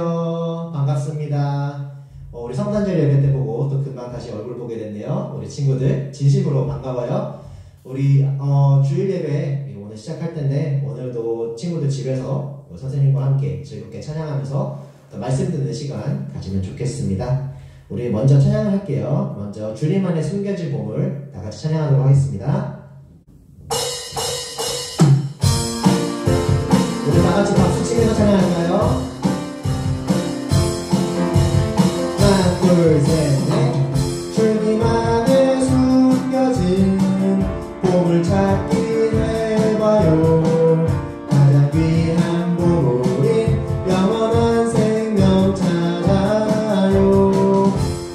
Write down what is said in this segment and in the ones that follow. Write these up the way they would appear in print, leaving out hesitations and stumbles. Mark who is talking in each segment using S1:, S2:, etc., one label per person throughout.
S1: 안녕하세요. 반갑습니다. 우리 성탄절 예배 때 보고 또 금방 다시 얼굴 보게 됐네요. 우리 친구들 진심으로 반가워요. 우리 주일 예배 오늘 시작할 텐데 오늘도 친구들 집에서 선생님과 함께 즐겁게 찬양하면서 또 말씀 듣는 시간 가지면 좋겠습니다. 우리 먼저 찬양을 할게요. 먼저 주님 안에 숨겨진 보물 다 같이 찬양하도록 하겠습니다. 우리 다 같이 박수 치면서 찬양할까요? 하나, 둘, 셋, 넷. 주님 안에 숨겨진 보물 찾기 해봐요. 가장 귀한 보물인 영원한 생명 찾아요.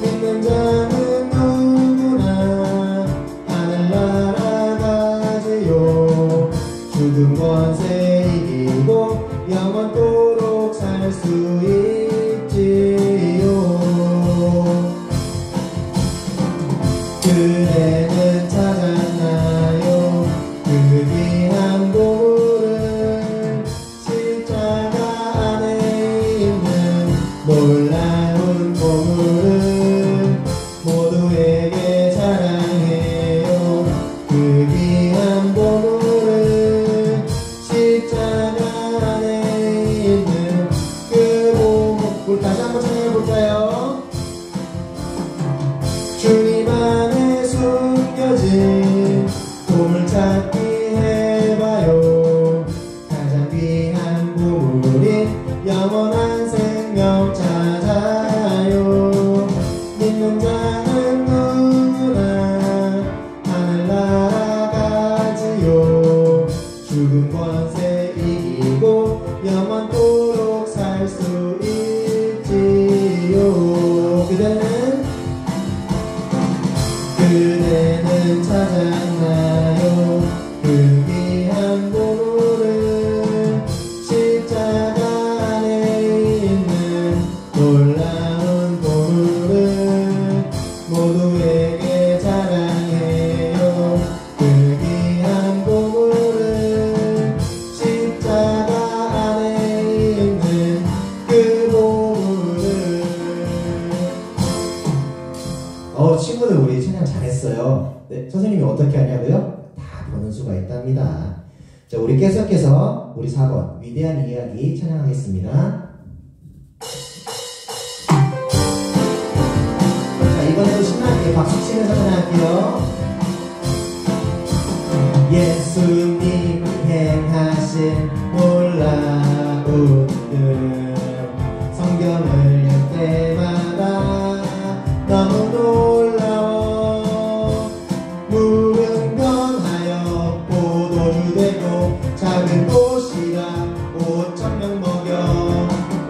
S1: 믿는 자는 누구나 하늘나라 가지요. 죽음 권세 이기고 영원토록 살 수 있지요. 그대는 찾았나요? 그 귀한 보물을 십자가 안에 있는 놀라운 보물을 모두에게 자랑해요. 그 귀한 보물을 십자가 안에 있는 그 보물. 다시 한번 찬양해볼까요? 주님 안에 숨겨진 보물 찾기 해봐요. 가장 귀한 보물인 영원한 생명 찾아요. 믿는 자는 누구나 하늘나라 가지요. 죽은 권세 이기고 영원토록 살 수 있지요. 그대는 찾았나요? 그 귀한 보물을 십자가 안에 있는 놀라운 보물을 모두에게 자랑해요. 그 귀한 보물을 십자가 안에 있는 그 보물을. 친구들 우리 찬양 잘했어요. 네, 선생님이 어떻게 하냐고요? 다 보는 수가 있답니다. 자, 우리 계속해서 우리 4번 위대한 이야기 찬양하겠습니다. 자, 이번에도 신나게 박수 치면서 찬양할게요. 예수님이 행하신 놀라운 일, 성경을 열 때마다 너무 놀라워. 물은 변하여 포도주 되고 작은 꽃이라 5,000명 먹여.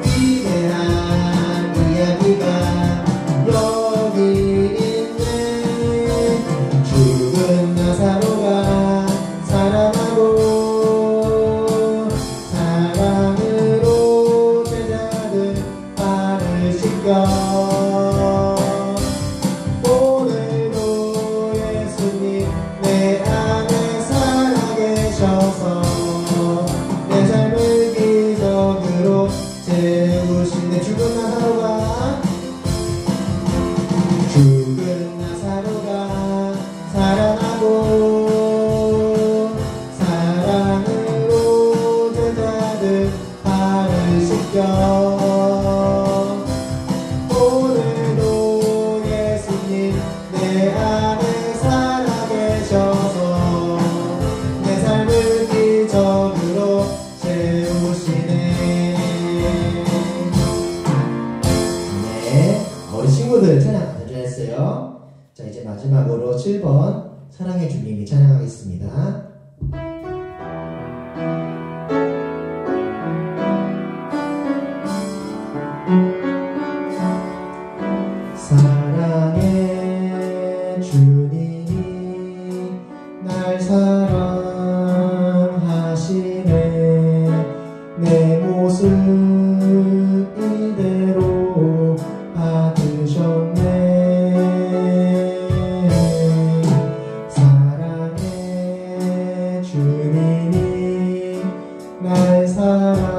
S1: 위대한 이야기가 여기 있네. 죽은 나사로가 살아나고 사랑으로 제자들 발을 씻겨. 죽은 나사로가 살아나고 사랑으로 제자들 발을 씻겨. 오늘도 예수님 내 안에 살아계셔서 내 삶을 기적으로 채우시네. 네, 우리 친구들 찬양 했어요. 자, 이제 마지막으로 7번 사랑의 주님이 찬양하겠습니다. 사랑의 주님이 날 사랑하시네. 내 모습 이대로 받으셨네. 주님이 날 사랑하시듯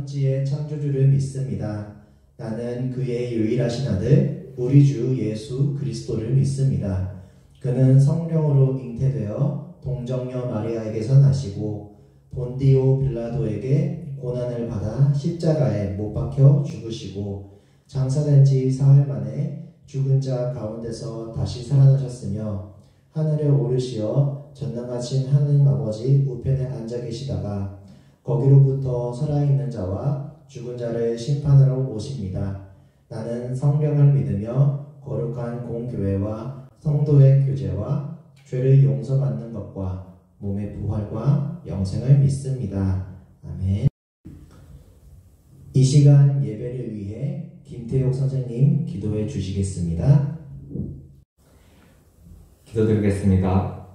S1: 천지의 창조주를 믿습니다. 나는 그의 유일하신 아들 우리 주 예수 그리스도를 믿습니다. 그는 성령으로 잉태되어 동정녀 마리아에게서 나시고 본디오 빌라도에게 고난을 받아 십자가에 못 박혀 죽으시고 장사된 지 사흘 만에 죽은 자 가운데서 다시 살아나셨으며 하늘에 오르시어 전능하신 하느님 아버지 우편에 앉아 계시다가 거기로부터 살아있는 자와 죽은 자를 심판하러 오십니다. 나는 성령을 믿으며 거룩한 공교회와 성도의 교제와 죄를 용서받는 것과 몸의 부활과 영생을 믿습니다. 아멘. 이 시간 예배를 위해 김태욱 선생님 기도해 주시겠습니다.
S2: 기도드리겠습니다.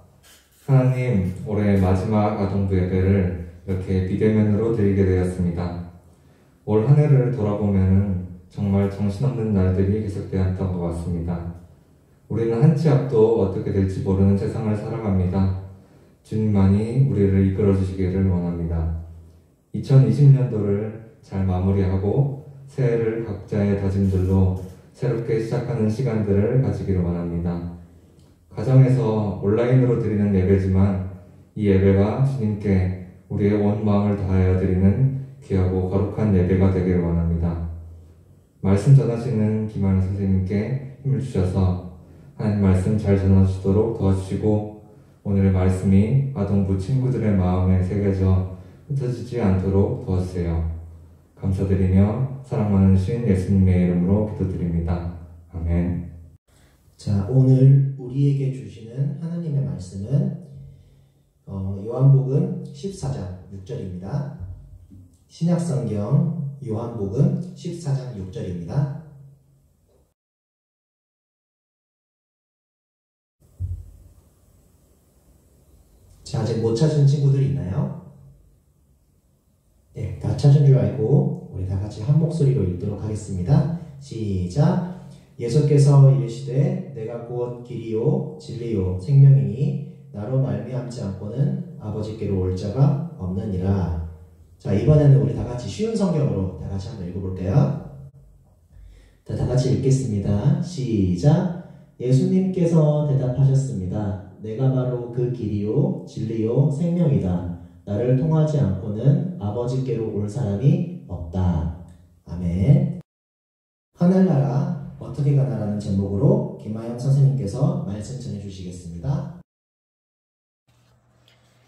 S2: 하나님, 올해 마지막 아동부 예배를 이렇게 비대면으로 드리게 되었습니다. 올 한 해를 돌아보면 정말 정신없는 날들이 계속되었던 것 같습니다. 우리는 한 치 앞도 어떻게 될지 모르는 세상을 살아갑니다. 주님만이 우리를 이끌어 주시기를 원합니다. 2020년도를 잘 마무리하고 새해를 각자의 다짐들로 새롭게 시작하는 시간들을 가지기를 원합니다. 가정에서 온라인으로 드리는 예배지만 이 예배가 주님께 우리의 온 마음을 다하여 드리는 귀하고 거룩한 예배가 되기를 원합니다. 말씀 전하시는 김하연 선생님께 힘을 주셔서 하나님 말씀 잘 전하시도록 도와주시고 오늘의 말씀이 아동부 친구들의 마음에 새겨져 흩어지지 않도록 도와주세요. 감사드리며 사랑 많으신 예수님의 이름으로 기도드립니다. 아멘.
S1: 자, 오늘 우리에게 주시는 하나님의 말씀은 요한복음 14장 6절입니다. 신약성경 요한복음 14장 6절입니다. 자, 아직 못 찾은 친구들 있나요? 네, 다 찾은 줄 알고 우리 다 같이 한 목소리로 읽도록 하겠습니다. 시작! 예수께서 이르시되 내가 곧 길이요 진리요 생명이니 나로 말미암지 않고는 아버지께로 올 자가 없느니라. 자, 이번에는 우리 다 같이 쉬운 성경으로 다 같이 한번 읽어볼게요. 다 같이 읽겠습니다. 시작! 예수님께서 대답하셨습니다. 내가 바로 그 길이요 진리요 생명이다. 나를 통하지 않고는 아버지께로 올 사람이 없다. 아멘. 하늘나라 어떻게 가나라는 제목으로 김하영 선생님께서 말씀 전해주시겠습니다.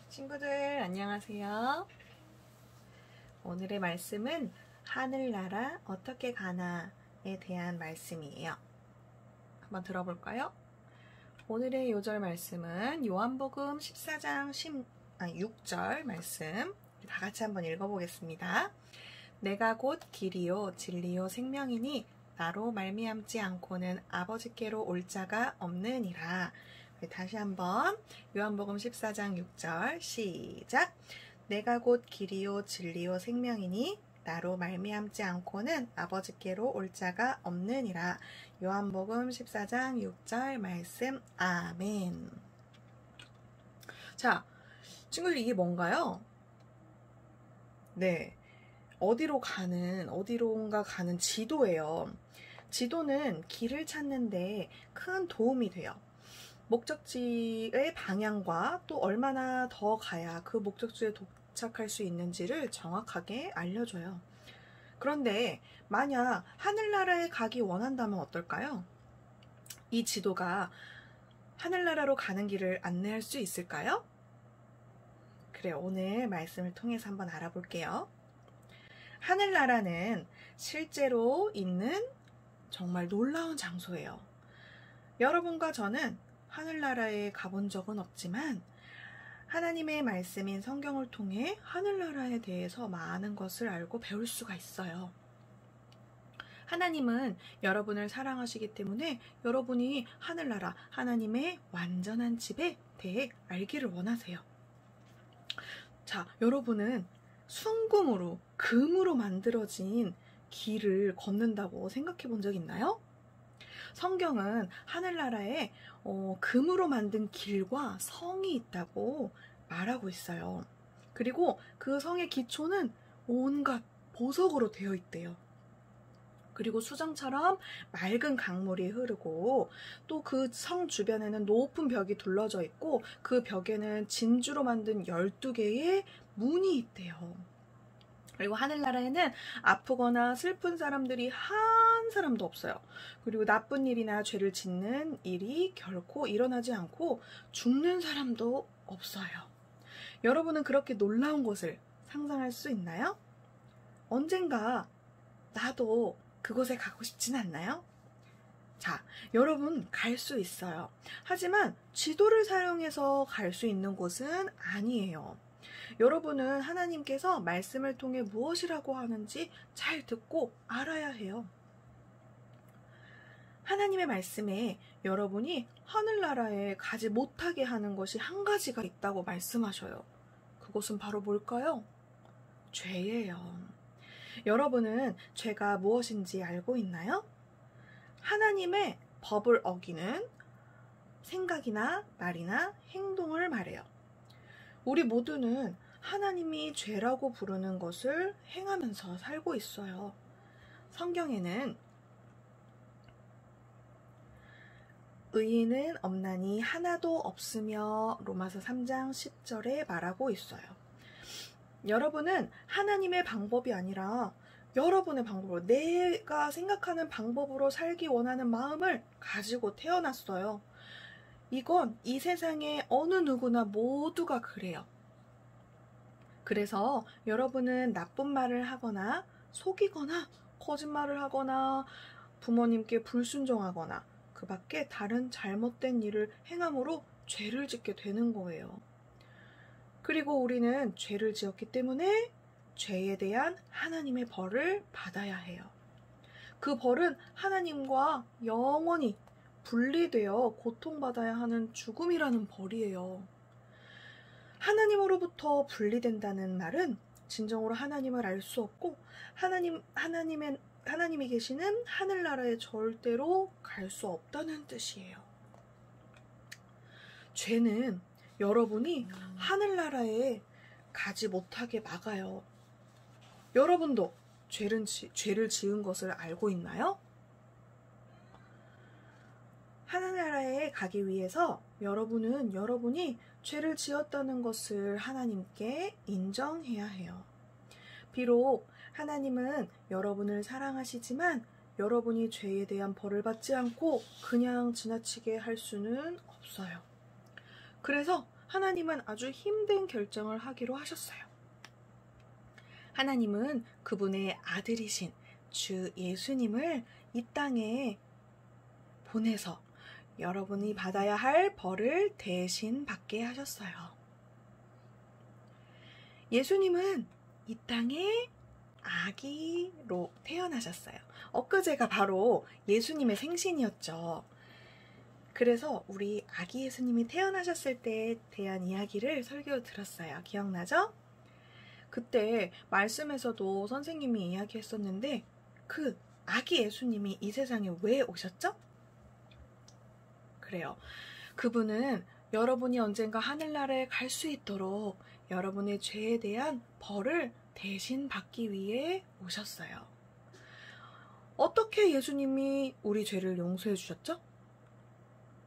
S3: 친구들 안녕하세요. 오늘의 말씀은 하늘나라 어떻게 가나에 대한 말씀이에요. 한번 들어볼까요? 오늘의 요절 말씀은 요한복음 14장 6절 말씀 다 같이 한번 읽어보겠습니다. 내가 곧 길이요 진리요 생명이니 나로 말미암지 않고는 아버지께로 올 자가 없느니라. 다시 한번 요한복음 14장 6절 시작! 내가 곧 길이요 진리요 생명이니 나로 말미암지 않고는 아버지께로 올 자가 없느니라. 요한복음 14장 6절 말씀. 아멘. 자, 친구들 이게 뭔가요? 네, 어디론가 가는 지도예요. 지도는 길을 찾는데 큰 도움이 돼요. 목적지의 방향과 또 얼마나 더 가야 그 목적지에 도착할 수 있는지를 정확하게 알려줘요. 그런데 만약 하늘나라에 가기 원한다면 어떨까요? 이 지도가 하늘나라로 가는 길을 안내할 수 있을까요? 그래, 오늘 말씀을 통해서 한번 알아볼게요. 하늘나라는 실제로 있는 정말 놀라운 장소예요. 여러분과 저는 하늘나라에 가본 적은 없지만 하나님의 말씀인 성경을 통해 하늘나라에 대해서 많은 것을 알고 배울 수가 있어요. 하나님은 여러분을 사랑하시기 때문에 여러분이 하늘나라, 하나님의 완전한 집에 대해 알기를 원하세요. 자, 여러분은 순금으로, 금으로 만들어진 길을 걷는다고 생각해 본 적 있나요? 성경은 하늘나라에 금으로 만든 길과 성이 있다고 말하고 있어요. 그리고 그 성의 기초는 온갖 보석으로 되어 있대요. 그리고 수정처럼 맑은 강물이 흐르고 또 그 성 주변에는 높은 벽이 둘러져 있고 그 벽에는 진주로 만든 12개의 문이 있대요. 그리고 하늘나라에는 아프거나 슬픈 사람들이 한 사람도 없어요. 그리고 나쁜 일이나 죄를 짓는 일이 결코 일어나지 않고 죽는 사람도 없어요. 여러분은 그렇게 놀라운 곳을 상상할 수 있나요? 언젠가 나도 그곳에 가고 싶진 않나요? 자, 여러분 갈 수 있어요. 하지만 지도를 사용해서 갈 수 있는 곳은 아니에요. 여러분은 하나님께서 말씀을 통해 무엇이라고 하는지 잘 듣고 알아야 해요. 하나님의 말씀에 여러분이 하늘나라에 가지 못하게 하는 것이 한 가지가 있다고 말씀하셔요. 그것은 바로 뭘까요? 죄예요. 여러분은 죄가 무엇인지 알고 있나요? 하나님의 법을 어기는 생각이나 말이나 행동을 말해요. 우리 모두는 하나님이 죄라고 부르는 것을 행하면서 살고 있어요. 성경에는 의인은 없나니 하나도 없으며 로마서 3장 10절에 말하고 있어요. 여러분은 하나님의 방법이 아니라 여러분의 방법으로, 내가 생각하는 방법으로 살기 원하는 마음을 가지고 태어났어요. 이건 이 세상의 어느 누구나 모두가 그래요. 그래서 여러분은 나쁜 말을 하거나 속이거나 거짓말을 하거나 부모님께 불순종하거나 그 밖에 다른 잘못된 일을 행함으로 죄를 짓게 되는 거예요. 그리고 우리는 죄를 지었기 때문에 죄에 대한 하나님의 벌을 받아야 해요. 그 벌은 하나님과 영원히 분리되어 고통받아야 하는 죽음이라는 벌이에요. 하나님으로부터 분리된다는 말은 진정으로 하나님을 알 수 없고 하나님이 계시는 하늘나라에 절대로 갈 수 없다는 뜻이에요. 죄는 여러분이 하늘나라에 가지 못하게 막아요. 여러분도 죄를 지은 것을 알고 있나요? 하늘나라에 가기 위해서 여러분이 죄를 지었다는 것을 하나님께 인정해야 해요. 비록 하나님은 여러분을 사랑하시지만 여러분이 죄에 대한 벌을 받지 않고 그냥 지나치게 할 수는 없어요. 그래서 하나님은 아주 힘든 결정을 하기로 하셨어요. 하나님은 그분의 아들이신 주 예수님을 이 땅에 보내서 여러분이 받아야 할 벌을 대신 받게 하셨어요. 예수님은 이 땅에 아기로 태어나셨어요. 엊그제가 바로 예수님의 생신이었죠. 그래서 우리 아기 예수님이 태어나셨을 때에 대한 이야기를 설교로 들었어요. 기억나죠? 그때 말씀에서도 선생님이 이야기했었는데 그 아기 예수님이 이 세상에 왜 오셨죠? 그래요. 그분은 여러분이 언젠가 하늘나라에 갈 수 있도록 여러분의 죄에 대한 벌을 대신 받기 위해 오셨어요. 어떻게 예수님이 우리 죄를 용서해 주셨죠?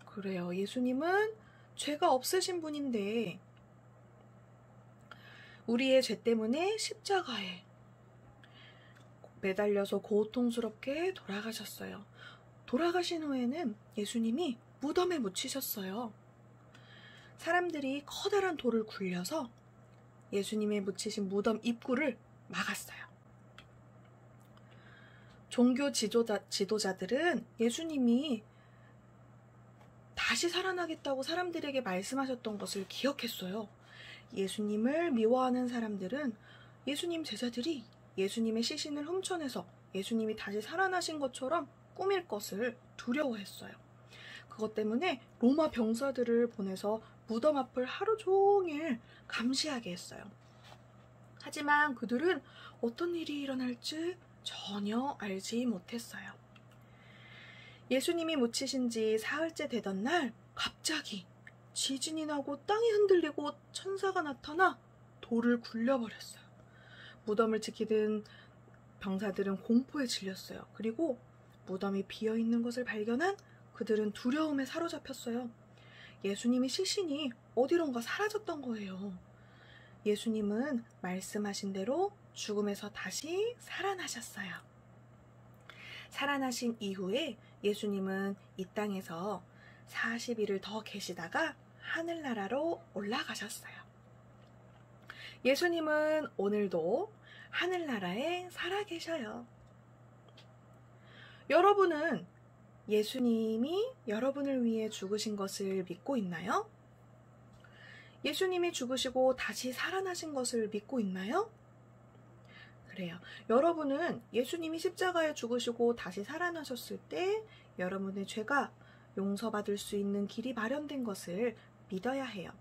S3: 그래요. 예수님은 죄가 없으신 분인데 우리의 죄 때문에 십자가에 매달려서 고통스럽게 돌아가셨어요. 돌아가신 후에는 예수님이 무덤에 묻히셨어요. 사람들이 커다란 돌을 굴려서 예수님의 묻히신 무덤 입구를 막았어요. 종교 지도자들은 예수님이 다시 살아나겠다고 사람들에게 말씀하셨던 것을 기억했어요. 예수님을 미워하는 사람들은 예수님 제자들이 예수님의 시신을 훔쳐내서 예수님이 다시 살아나신 것처럼 꾸밀 것을 두려워했어요. 그것 때문에 로마 병사들을 보내서 무덤 앞을 하루 종일 감시하게 했어요. 하지만 그들은 어떤 일이 일어날지 전혀 알지 못했어요. 예수님이 묻히신 지 사흘째 되던 날 갑자기 지진이 나고 땅이 흔들리고 천사가 나타나 돌을 굴려버렸어요. 무덤을 지키던 병사들은 공포에 질렸어요. 그리고 무덤이 비어있는 것을 발견한 그들은 두려움에 사로잡혔어요. 예수님이 시신이 어디론가 사라졌던 거예요. 예수님은 말씀하신 대로 죽음에서 다시 살아나셨어요. 살아나신 이후에 예수님은 이 땅에서 40일을 더 계시다가 하늘나라로 올라가셨어요. 예수님은 오늘도 하늘나라에 살아계셔요. 여러분은 예수님이 여러분을 위해 죽으신 것을 믿고 있나요? 예수님이 죽으시고 다시 살아나신 것을 믿고 있나요? 그래요. 여러분은 예수님이 십자가에 죽으시고 다시 살아나셨을 때 여러분의 죄가 용서받을 수 있는 길이 마련된 것을 믿어야 해요.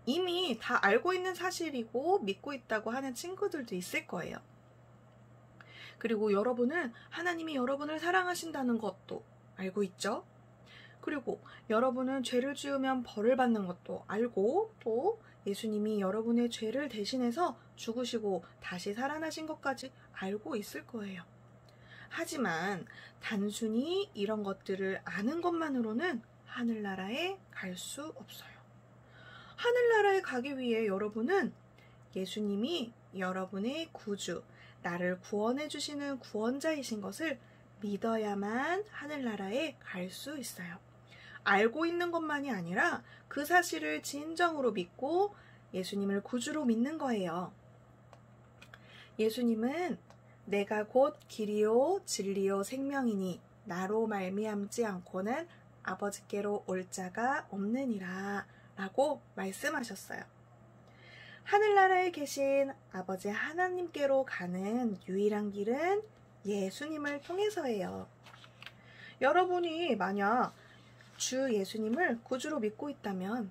S3: 이미 다 알고 있는 사실이고 믿고 있다고 하는 친구들도 있을 거예요. 그리고 여러분은 하나님이 여러분을 사랑하신다는 것도 알고 있죠? 그리고 여러분은 죄를 지으면 벌을 받는 것도 알고 또 예수님이 여러분의 죄를 대신해서 죽으시고 다시 살아나신 것까지 알고 있을 거예요. 하지만 단순히 이런 것들을 아는 것만으로는 하늘나라에 갈 수 없어요. 하늘나라에 가기 위해 여러분은 예수님이 여러분의 구주, 나를 구원해 주시는 구원자이신 것을 믿어야만 하늘나라에 갈 수 있어요. 알고 있는 것만이 아니라 그 사실을 진정으로 믿고 예수님을 구주로 믿는 거예요. 예수님은 내가 곧 길이요 진리요 생명이니 나로 말미암지 않고는 아버지께로 올 자가 없느니라 라고 말씀하셨어요. 하늘나라에 계신 아버지 하나님께로 가는 유일한 길은 예수님을 통해서예요. 여러분이 만약 주 예수님을 구주로 믿고 있다면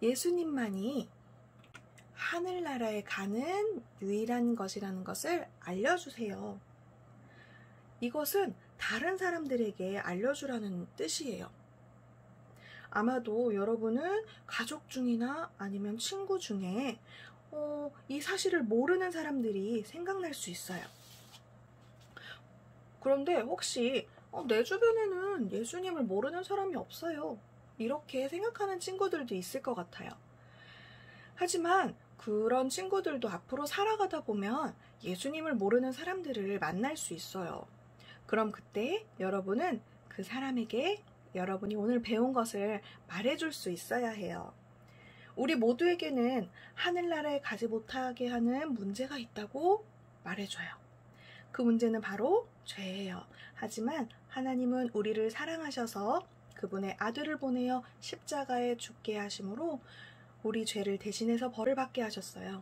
S3: 예수님만이 하늘나라에 가는 유일한 것이라는 것을 알려주세요. 이것은 다른 사람들에게 알려주라는 뜻이에요. 아마도 여러분은 가족 중이나 아니면 친구 중에 이 사실을 모르는 사람들이 생각날 수 있어요. 그런데 혹시 내 주변에는 예수님을 모르는 사람이 없어요. 이렇게 생각하는 친구들도 있을 것 같아요. 하지만 그런 친구들도 앞으로 살아가다 보면 예수님을 모르는 사람들을 만날 수 있어요. 그럼 그때 여러분은 그 사람에게 여러분이 오늘 배운 것을 말해줄 수 있어야 해요. 우리 모두에게는 하늘나라에 가지 못하게 하는 문제가 있다고 말해줘요. 그 문제는 바로 죄예요. 하지만 하나님은 우리를 사랑하셔서 그분의 아들을 보내어 십자가에 죽게 하심으로 우리 죄를 대신해서 벌을 받게 하셨어요.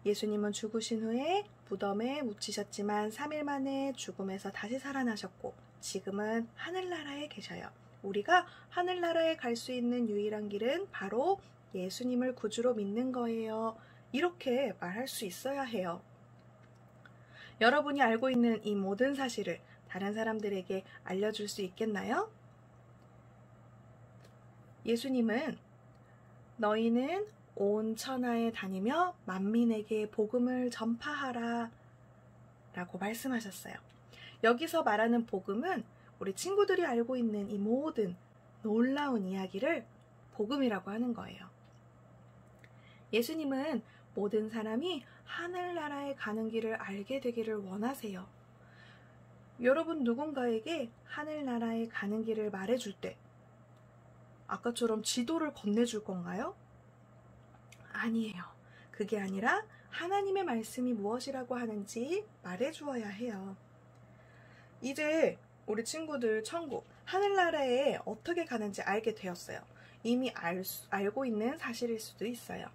S3: 예수님은 죽으신 후에 무덤에 묻히셨지만 3일 만에 죽음에서 다시 살아나셨고 지금은 하늘나라에 계셔요. 우리가 하늘나라에 갈 수 있는 유일한 길은 바로 예수님을 구주로 믿는 거예요. 이렇게 말할 수 있어야 해요. 여러분이 알고 있는 이 모든 사실을 다른 사람들에게 알려줄 수 있겠나요? 예수님은 너희는 온 천하에 다니며 만민에게 복음을 전파하라 라고 말씀하셨어요. 여기서 말하는 복음은 우리 친구들이 알고 있는 이 모든 놀라운 이야기를 복음이라고 하는 거예요. 예수님은 모든 사람이 하늘나라에 가는 길을 알게 되기를 원하세요. 여러분 누군가에게 하늘나라에 가는 길을 말해줄 때 아까처럼 지도를 건네줄 건가요? 아니에요. 그게 아니라 하나님의 말씀이 무엇이라고 하는지 말해주어야 해요. 이제 우리 친구들 천국, 하늘나라에 어떻게 가는지 알게 되었어요. 이미 알고 있는 사실일 수도 있어요.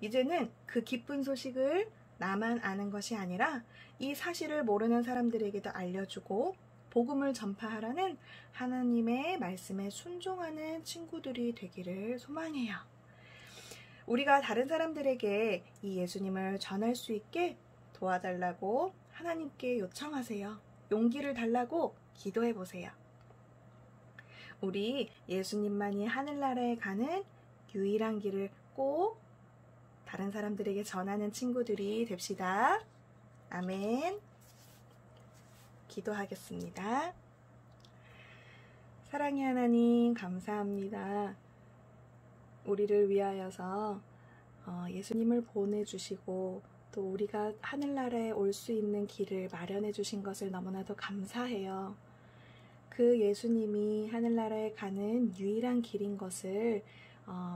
S3: 이제는 그 기쁜 소식을 나만 아는 것이 아니라 이 사실을 모르는 사람들에게도 알려주고 복음을 전파하라는 하나님의 말씀에 순종하는 친구들이 되기를 소망해요. 우리가 다른 사람들에게 이 예수님을 전할 수 있게 도와달라고 하나님께 요청하세요. 용기를 달라고 기도해 보세요. 우리 예수님만이 하늘나라에 가는 유일한 길을 꼭 다른 사람들에게 전하는 친구들이 됩시다. 아멘. 기도하겠습니다. 사랑의 하나님, 감사합니다. 우리를 위하여서 예수님을 보내주시고 또 우리가 하늘나라에 올 수 있는 길을 마련해 주신 것을 너무나도 감사해요. 그 예수님이 하늘나라에 가는 유일한 길인 것을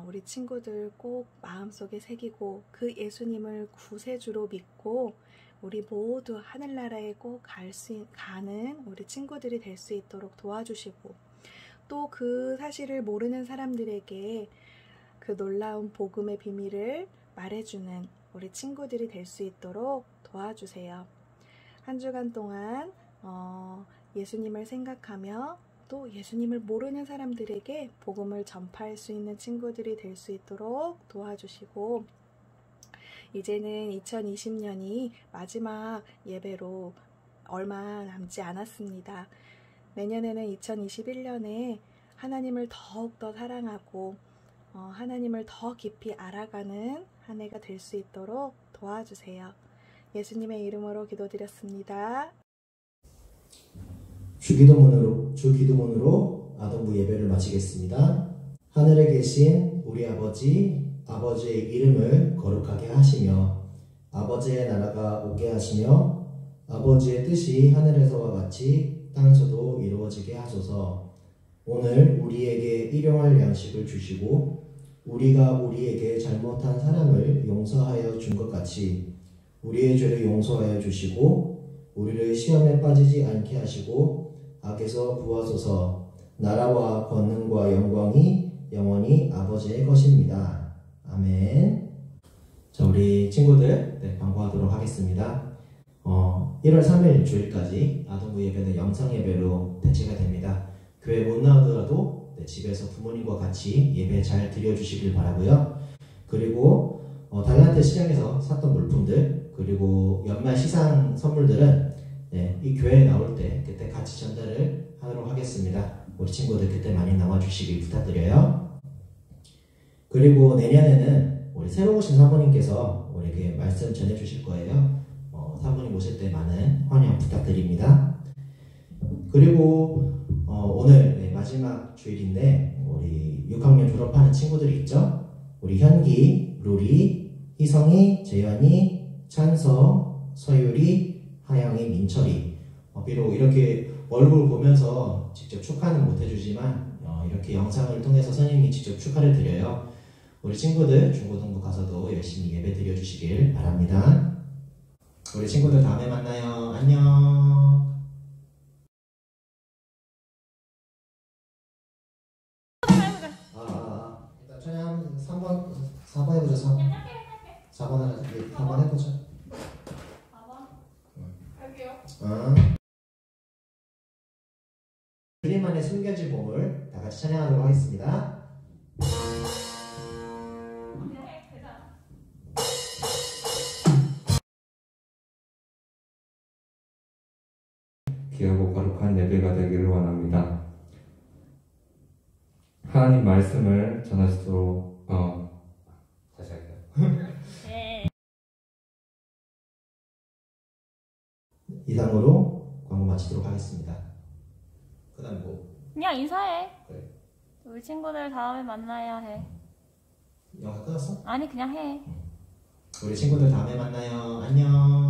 S3: 우리 친구들 꼭 마음속에 새기고 그 예수님을 구세주로 믿고 우리 모두 하늘나라에 꼭 가는 우리 친구들이 될 수 있도록 도와주시고 또 그 사실을 모르는 사람들에게 그 놀라운 복음의 비밀을 말해주는 우리 친구들이 될 수 있도록 도와주세요. 한 주간 동안 예수님을 생각하며 또 예수님을 모르는 사람들에게 복음을 전파할 수 있는 친구들이 될 수 있도록 도와주시고 이제는 2020년이 마지막 예배로 얼마 남지 않았습니다. 내년에는 2021년에 하나님을 더욱더 사랑하고 하나님을 더 깊이 알아가는 한 해가 될 수 있도록 도와주세요. 예수님의 이름으로 기도드렸습니다.
S1: 주기도문으로 아동부 예배를 마치겠습니다. 하늘에 계신 우리 아버지의 이름을 거룩하게 하시며 아버지의 나라가 오게 하시며 아버지의 뜻이 하늘에서와 같이 땅에서도 이루어지게 하소서. 오늘 우리에게 일용할 양식을 주시고 우리가 우리에게 잘못한 사람을 용서하여 준 것 같이 우리의 죄를 용서하여 주시고 우리를 시험에 빠지지 않게 하시고 악에서 구하소서. 나라와 권능과 영광이 영원히 아버지의 것입니다. 아멘. 자, 우리 친구들 광고하도록 하겠습니다. 1월 3일 주일까지 아동부 예배는 영상 예배로 대체가 됩니다. 교회 못 나오더라도 집에서 부모님과 같이 예배 잘 드려주시길 바라고요. 그리고 달란트 시장에서 샀던 물품들 그리고 연말 시상 선물들은 이 교회에 나올 때 그때 같이 전달을 하도록 하겠습니다. 우리 친구들 그때 많이 나와주시길 부탁드려요. 그리고 내년에는 우리 새로 오신 사모님께서 우리에게 말씀 전해주실 거예요. 사모님 오실 때 많은 환영 부탁드립니다. 그리고 오늘 마지막 주일인데 우리 6학년 졸업하는 친구들이 있죠. 우리 현기, 루리, 희성이, 재현이, 찬서, 서유리, 하영이, 민철이 비록 이렇게 얼굴 보면서 직접 축하는 못 해주지만 이렇게 영상을 통해서 선생님이 직접 축하를 드려요. 우리 친구들 중고등부 가서도 열심히 예배 드려주시길 바랍니다. 우리 친구들 다음에 만나요. 안녕. 일단 찬양 4번 해보자. 4번 하나, 4번 해보자.
S4: 4번? 할게요.
S1: 주님만의 숨겨진 보물 다 같이 찬양하도록 하겠습니다.
S2: 귀하고 거룩한 예배가 되기를 원합니다. 하나님 말씀을 전하시도록 다시 할게요.
S4: 네.
S1: 이상으로 광고 마치도록 하겠습니다. 그 다음 뭐?
S4: 그냥 인사해.
S1: 그래.
S4: 우리 친구들 다음에 만나야 해.
S1: 영화 끊었어?
S4: 아니 그냥 해.
S1: 우리 친구들 다음에 만나요. 안녕.